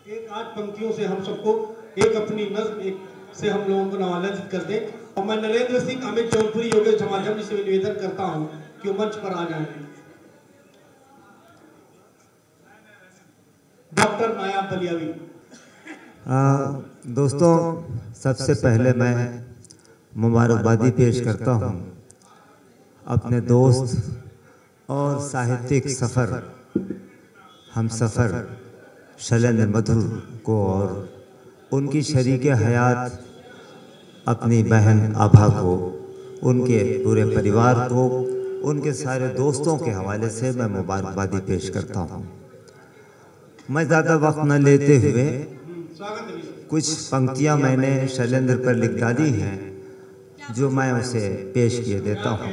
एक आठ पंक्तियों से हम सबको एक अपनी नज्म एक से हम लोगों को नवाजित कर दें। और मैं नरेंद्र सिंह अमित जौनपुरी योगेश झमाझम से निवेदन करता हूँ कि वो मंच पर आ जाएं। डॉक्टर नायाब बलियावी। दोस्तों, सबसे पहले मैं मुबारकबादी पेश करता हूँ अपने दोस्त और साहित्यिक सफ़र हम सफ़र शैलेंद्र मधुर को और उनकी शरीके हयात अपनी बहन आभा को, उनके पूरे परिवार को, उनके सारे दोस्तों के हवाले से मैं मुबारकबादी पेश करता हूँ। मैं ज़्यादा वक्त न लेते हुए कुछ पंक्तियाँ मैंने शैलेंद्र पर लिख डाली हैं जो मैं उसे पेश किए देता हूँ।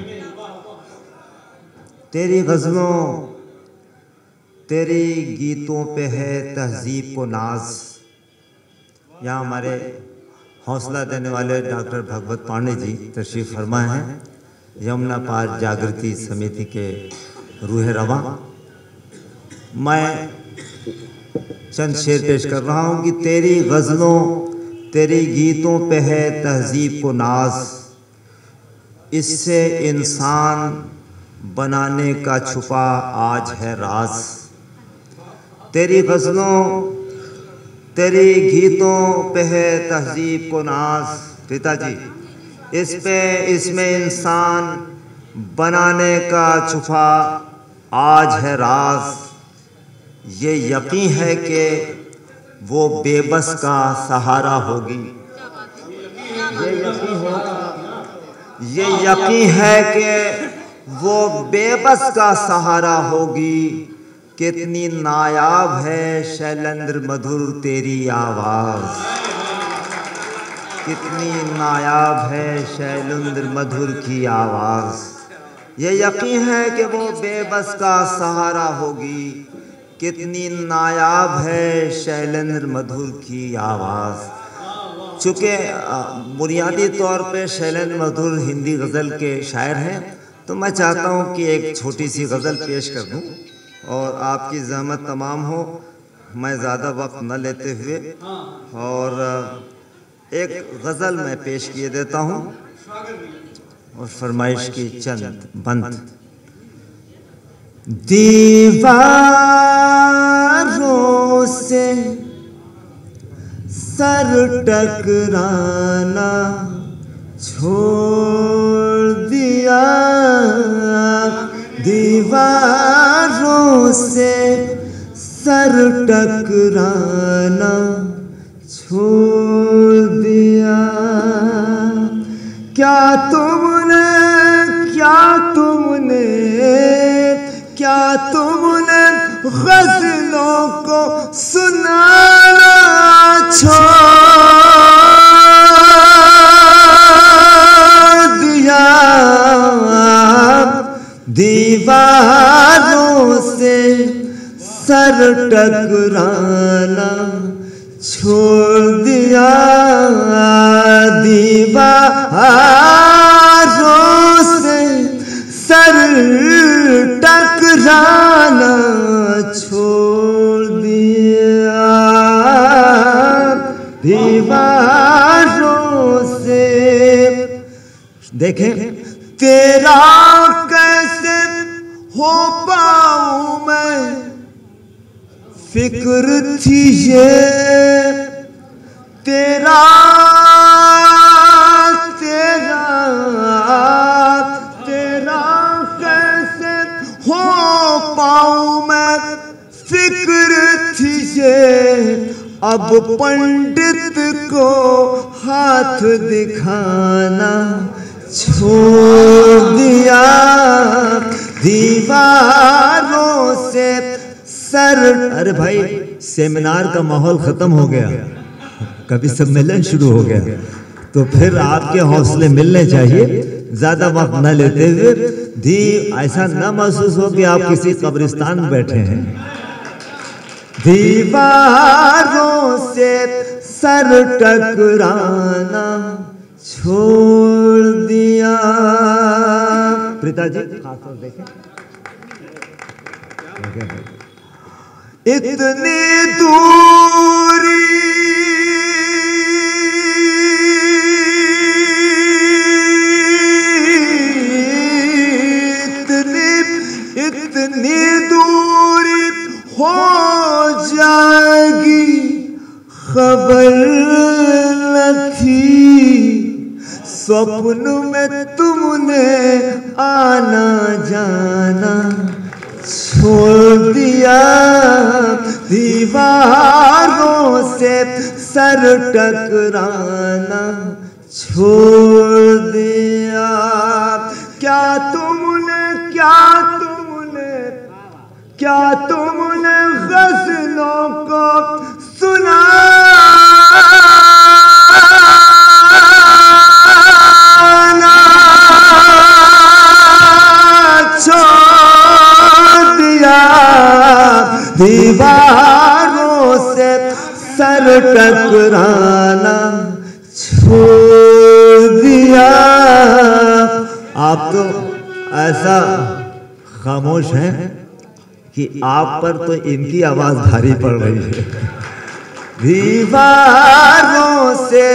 तेरी गज़लों तेरी गीतों पे है तहजीब को नाज। यहाँ हमारे हौसला देने वाले डॉक्टर भगवत पांडे जी तशरीफ़ फरमाए हैं, यमुना पार जागृति समिति के रूह रवा। मैं चंद शेर पेश कर रहा हूँ कि तेरी गज़लों तेरी गीतों पे है तहजीब को नाज, इससे इंसान बनाने का छुपा आज है राज। तेरी गज़लों तेरी गीतों पे है तहजीब को नाज, पिताजी इसमें इंसान बनाने का छुपा आज है राज। ये यकीन है कि वो बेबस का सहारा होगी। ये यकीन है कि वो बेबस का सहारा होगी। कितनी नायाब है शैलेंद्र मधुर तेरी आवाज़, कितनी नायाब है शैलेंद्र मधुर की आवाज़। ये यकीन है कि वो बेबस का सहारा होगी। कितनी नायाब है शैलेंद्र मधुर की आवाज़। चूँकि बुनियादी तौर पे शैलेंद्र मधुर हिंदी गज़ल के शायर हैं, तो मैं चाहता हूँ कि एक छोटी सी गज़ल पेश कर दूँ और आपकी ज़हमत तमाम हो, मैं ज़्यादा वक्त न लेते हुए और एक गज़ल मैं पेश किए देता हूँ और फरमाइश की चंद बंद। दीवारों से सर टकराना छोड़ दिया, दीवारों से सर टकराना छोड़ दिया। क्या तुमने गज़लों को सुनाना छोड़ दिया, दीवारों से सर टकराना छोड़ दिया, दीवारों से सर टकराना छोड़ दिया, दीवारों से। देखें, तेरा कैसे हो पाऊं मैं, फिक्र थी ये तेरा कैसे हो पाऊं मैं, फिक्र थी ये अब पंडित को हाथ दिखाना छोड़ दिया, दीवारों से सर। अरे भाई, सेमिनार का माहौल खत्म हो गया, कभी सम्मेलन शुरू हो गया, तो फिर आपके हौसले मिलने चाहिए। ज्यादा वक्त न लेते हुए ऐसा न महसूस हो कि आप किसी कब्रिस्तान में बैठे हैं। दीवारों से सर टकराना छोड़ दिया। पिताजी खासतौर देखें, इतनी दूर खबर न थी, स्वप्न में तुमने आना जाना छोड़ दिया, दीवारों से सर टकराना छोड़ दिया। क्या तुमने गज़लों को सुना छोड़ दिया, दीवारों से सर टकराना छोड़ दिया। आप तो ऐसा खामोश हैं कि आप पर तो इनकी आवाज भारी पड़ रही है। दीवारों से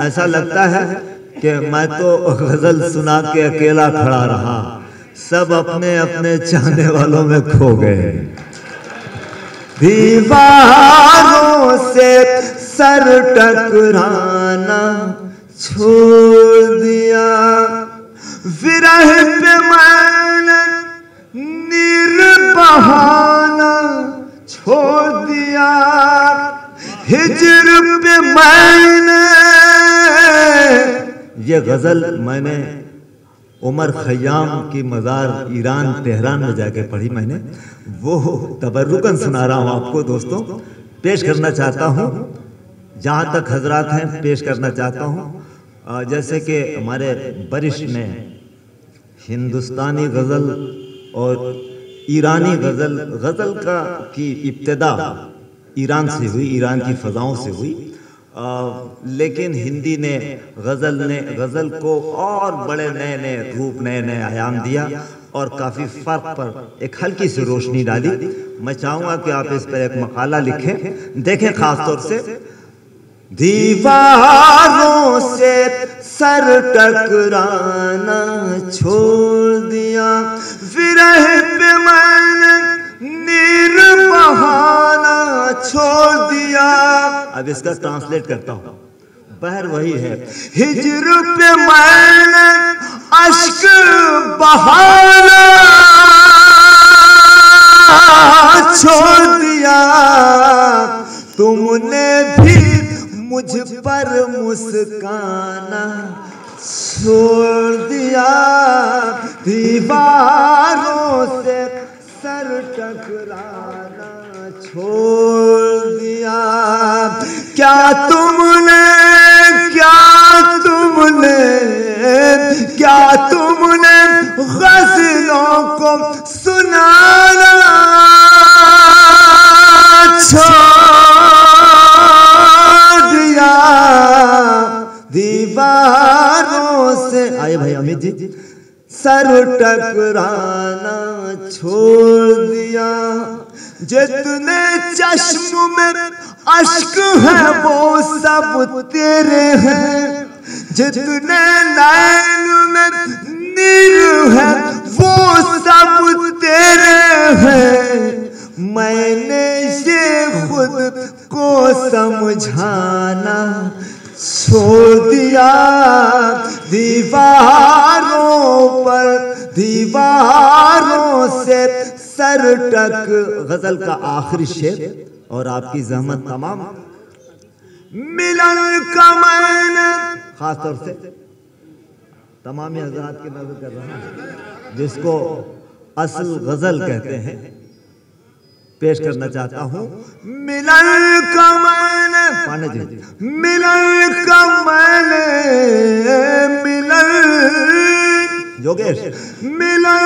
ऐसा लगता है कि मैं तो गजल सुना के अकेला खड़ा रहा, सब अपने अपने चाहने वालों में खो गए। दीवारों से सर टकराना छोड़ दिया, विरह पे मैंने नीर बहाना छोड़ दिया, हिज्र पे मैंने, ये गजल मैंने उमर खयाम की मज़ार ईरान तेहरान में जाके पढ़ी मैंने, वो तबर्रुकन सुना रहा हूँ आपको दोस्तों, पेश करना चाहता हूँ जहाँ तक हजरात हैं पेश करना चाहता हूँ। जैसे कि हमारे वरिष्ठ ने हिंदुस्तानी गज़ल और ईरानी गज़ल की इब्तिदा ईरान से हुई, ईरान की फ़ज़ाओं से हुई, लेकिन हिंदी ने गज़ल को और बड़े नए नए रूप, नए नए आयाम दिया और काफ़ी फ़र्क पर एक हल्की सी रोशनी डाली। मैं चाहूँगा कि आप इस पर एक मकाला लिखें, देखें ख़ास तौर से। दीवारों से सर टकराना छोड़ दिया, विरह पे मैंने नीर बहाना छोड़ दिया। अब इसका ट्रांसलेट करता हूँ, बहर वही है। हिज्र पे मैंने अश्क बहाना छोड़ दिया, तुमने भी मुझ पर मुस्काना छोड़ दिया, दीवारों से सर टकराना छोड़ दिया। क्या तुमने गज़लों को सुनाना छोड़ दिया, दीवारों से, आए भाई अमित जी, सर टकराना छोड़ दिया। जितने चश्म में अश्क है वो सब तेरे हैं, जितने नैन में नीर है वो सब तेरे हैं। मैंने ये खुद को समझाना छोड़ दिया, दीवारों से सर टक। गजल का आखिरी शेर और आपकी जहमत तमाम। मिलन का मैंने खास तौर से तमाम हजरात की नजर कर रहा हूं, जिसको असल गजल कहते हैं, पेश करना चाहता हूं। मिलन का मैंने, पाने जी, मिलन का मैंने, मिलन योगेश, मिलन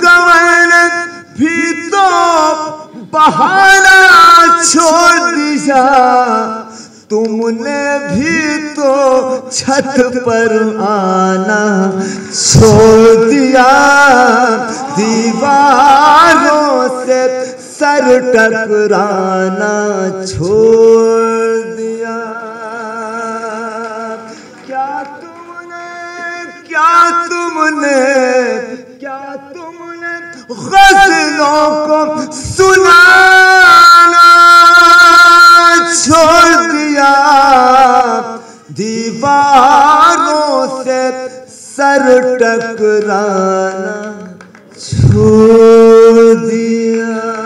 का मैंने भी तो बहाना छोड़ दिया, तुमने भी तो छत पर आना छोड़ दिया, दीवारों से सर टकराना छोड़ दिया। क्या तुमने गजलों को सुनाना सर टकराना छोड़ दिया।